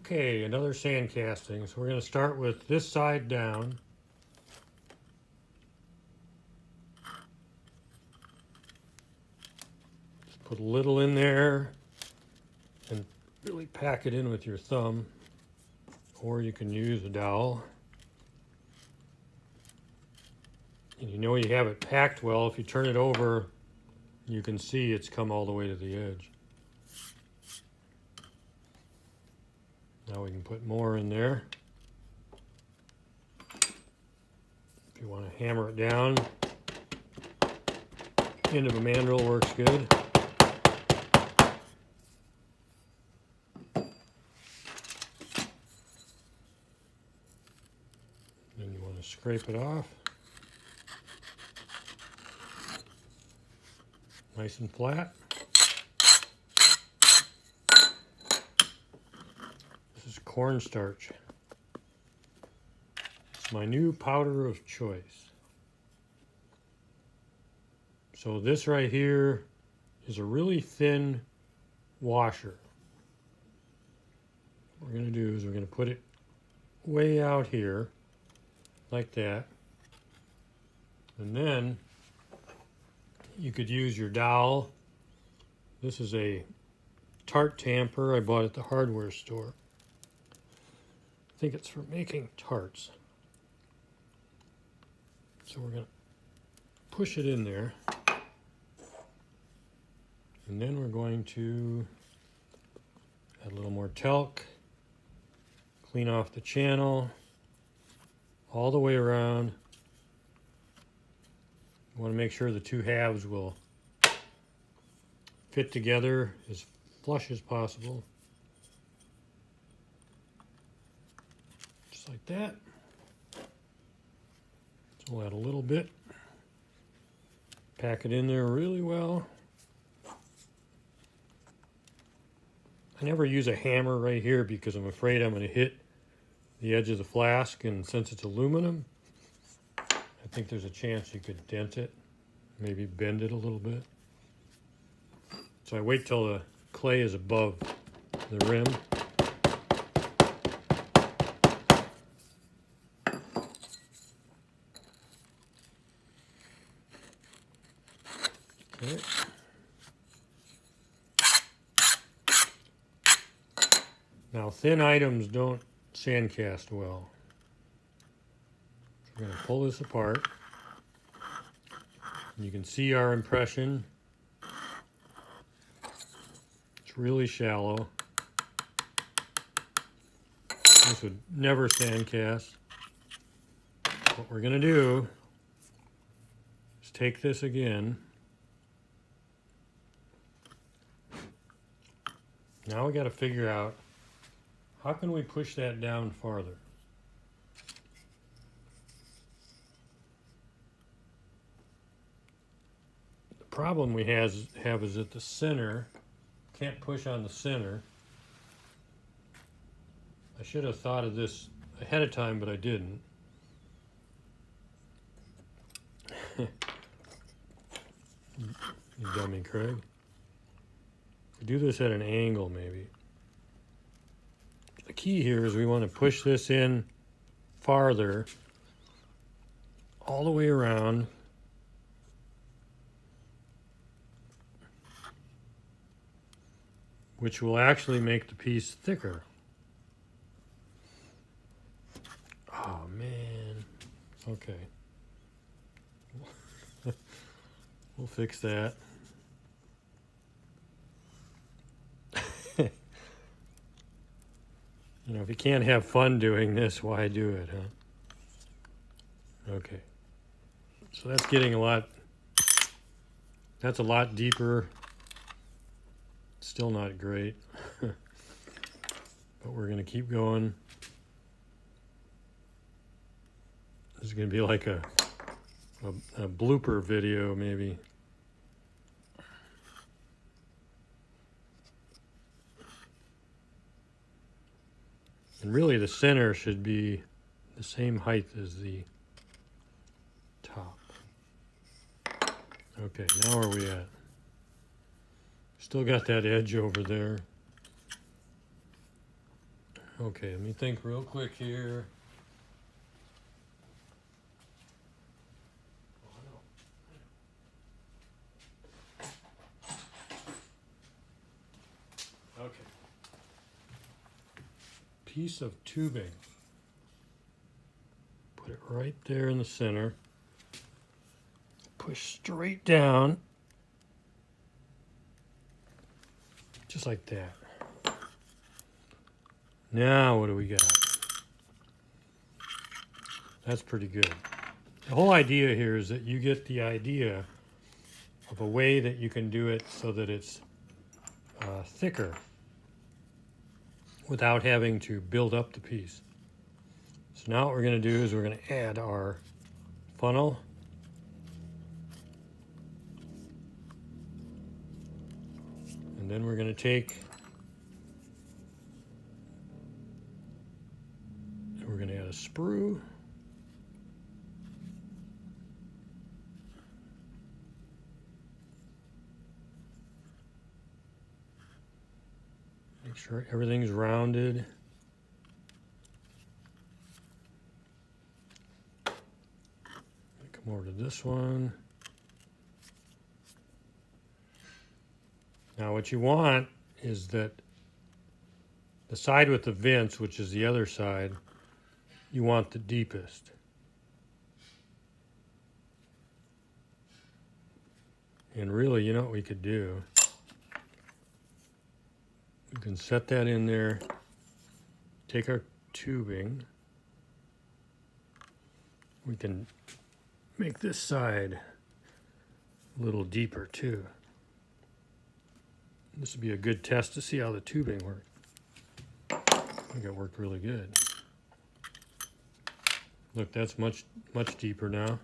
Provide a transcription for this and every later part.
Okay, another sand casting. So we're going to start with this side down. Just put a little in there and really pack it in with your thumb, or you can use a dowel. And you know you have it packed well. If you turn it over, you can see it's come all the way to the edge. Now we can put more in there. If you want to hammer it down, end of a mandrel works good. Then you want to scrape it off. Nice and flat. This is cornstarch. It's my new powder of choice. So this right here is a really thin washer. What we're going to do is we're going to put it way out here, like that. And then you could use your dowel. This is a tart tamper I bought at the hardware store. I think it's for making tarts. So we're going to push it in there. And then we're going to add a little more talc, clean off the channel, all the way around. You want to make sure the two halves will fit together as flush as possible. Just like that. So we'll add a little bit. Pack it in there really well. I never use a hammer right here because I'm afraid I'm going to hit the edge of the flask, and since it's aluminum, I think there's a chance you could dent it, maybe bend it a little bit. So I wait till the clay is above the rim. Okay. Now, thin items don't sandcast well. We're going to pull this apart. You can see our impression. It's really shallow. This would never sandcast. What we're going to do is take this again. Now we got to figure out, how can we push that down farther? The problem we have is at the center. Can't push on the center. I should have thought of this ahead of time, but I didn't. You dummy, Craig. Do this at an angle, maybe. The key here is we want to push this in farther, all the way around. Which will actually make the piece thicker. Oh, man. Okay. We'll fix that. You know, if you can't have fun doing this, why do it, huh? Okay. So that's getting that's a lot deeper. Still not great. But we're going to keep going. This is going to be like a blooper video, maybe. And really the center should be the same height as the top. Okay, now where are we at? Still got that edge over there. Okay, let me think real quick here. Okay. Piece of tubing. Put it right there in the center. Push straight down. Just like that. Now what do we got? That's pretty good. The whole idea here is that you get the idea of a way that you can do it so that it's thicker without having to build up the piece. So now what we're going to do is we're going to add our funnel. And then we're going to take, and we're going to add a sprue. Make sure everything's rounded. Come over to this one. Now what you want is that the side with the vents, which is the other side, you want the deepest. And really, you know what we could do? We can set that in there, take our tubing, we can make this side a little deeper too. This would be a good test to see how the tubing works. I think it worked really good. Look, that's much deeper now.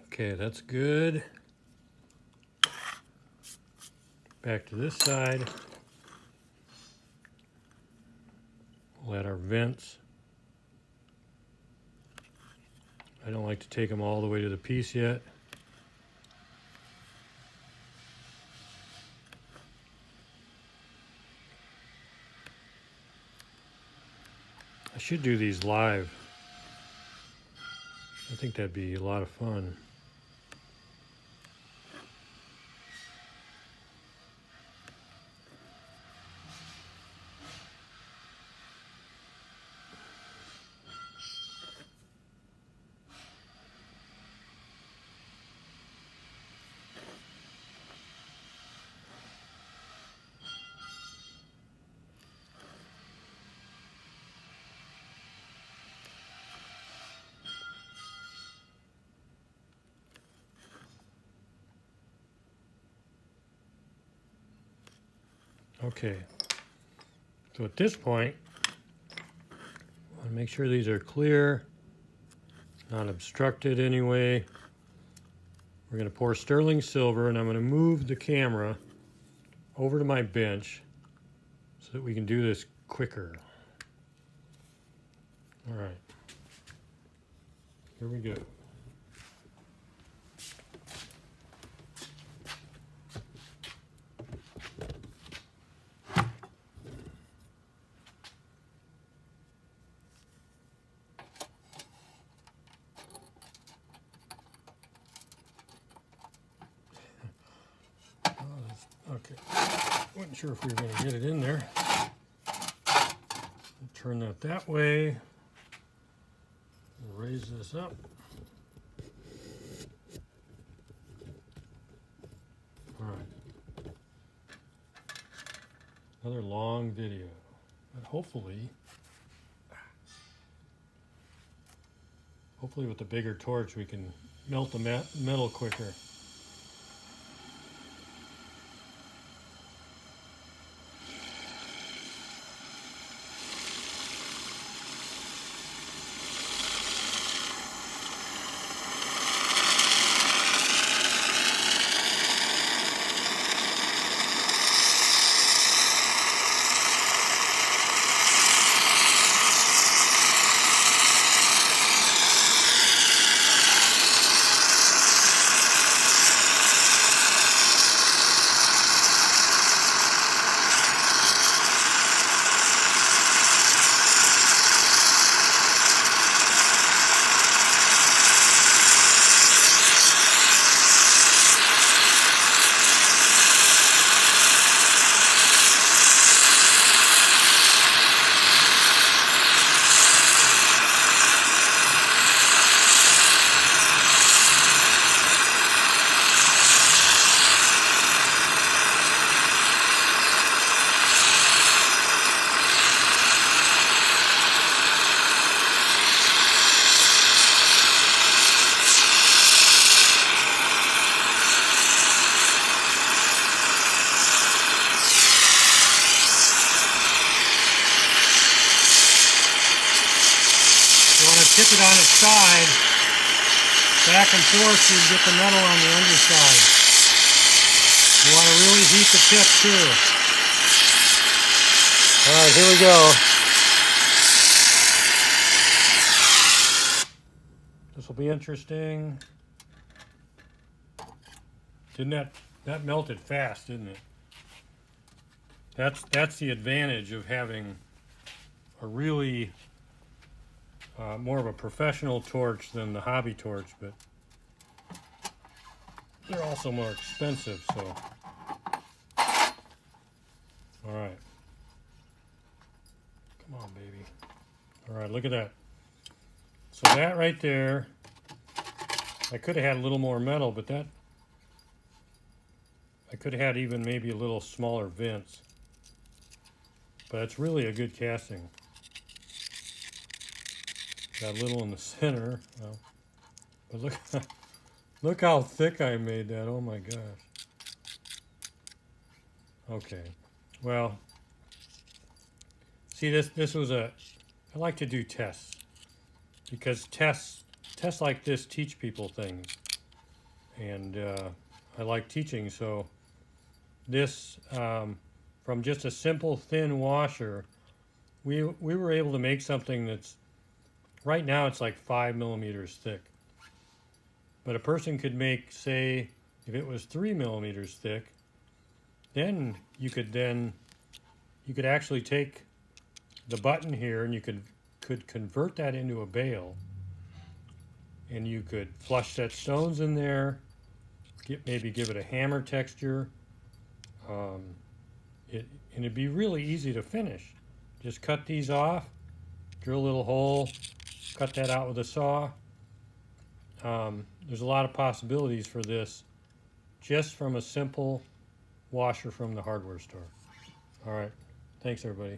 Okay, that's good. Back to this side. We'll add our vents. I don't like to take them all the way to the piece yet. I should do these live. I think that'd be a lot of fun. Okay, so at this point, I want to make sure these are clear, not obstructed anyway. We're going to pour sterling silver, and I'm going to move the camera over to my bench so that we can do this quicker. All right, here we go. Okay, wasn't sure if we were going to get it in there. Turn that way. Raise this up. All right. Another long video, but hopefully with the bigger torch we can melt the metal quicker. tip it on its side, back and forth, so you get the metal on the underside. You want to really heat the tip too. All right, here we go. This will be interesting. Didn't that melted fast, didn't it? That's the advantage of having a really more of a professional torch than the hobby torch, but they're also more expensive, so. All right. Come on, baby. All right, look at that. So that right there, I could have had a little more metal, but that, I could have had even maybe a little smaller vents. But it's really a good casting. Got a little in the center. Well, but look, look how thick I made that. Oh my gosh. Okay. Well, see, this was I like to do tests because tests like this teach people things, and I like teaching. So this from just a simple thin washer, we were able to make something that's right now it's like 5 millimeters thick. But a person could make, say, if it was 3 millimeters thick, then you could actually take the button here and you could convert that into a bale, and you could flush set stones in there, maybe give it a hammer texture. And it'd be really easy to finish. Just cut these off, drill a little hole, cut that out with a saw. There's a lot of possibilities for this just from a simple washer from the hardware store. All right. Thanks, everybody.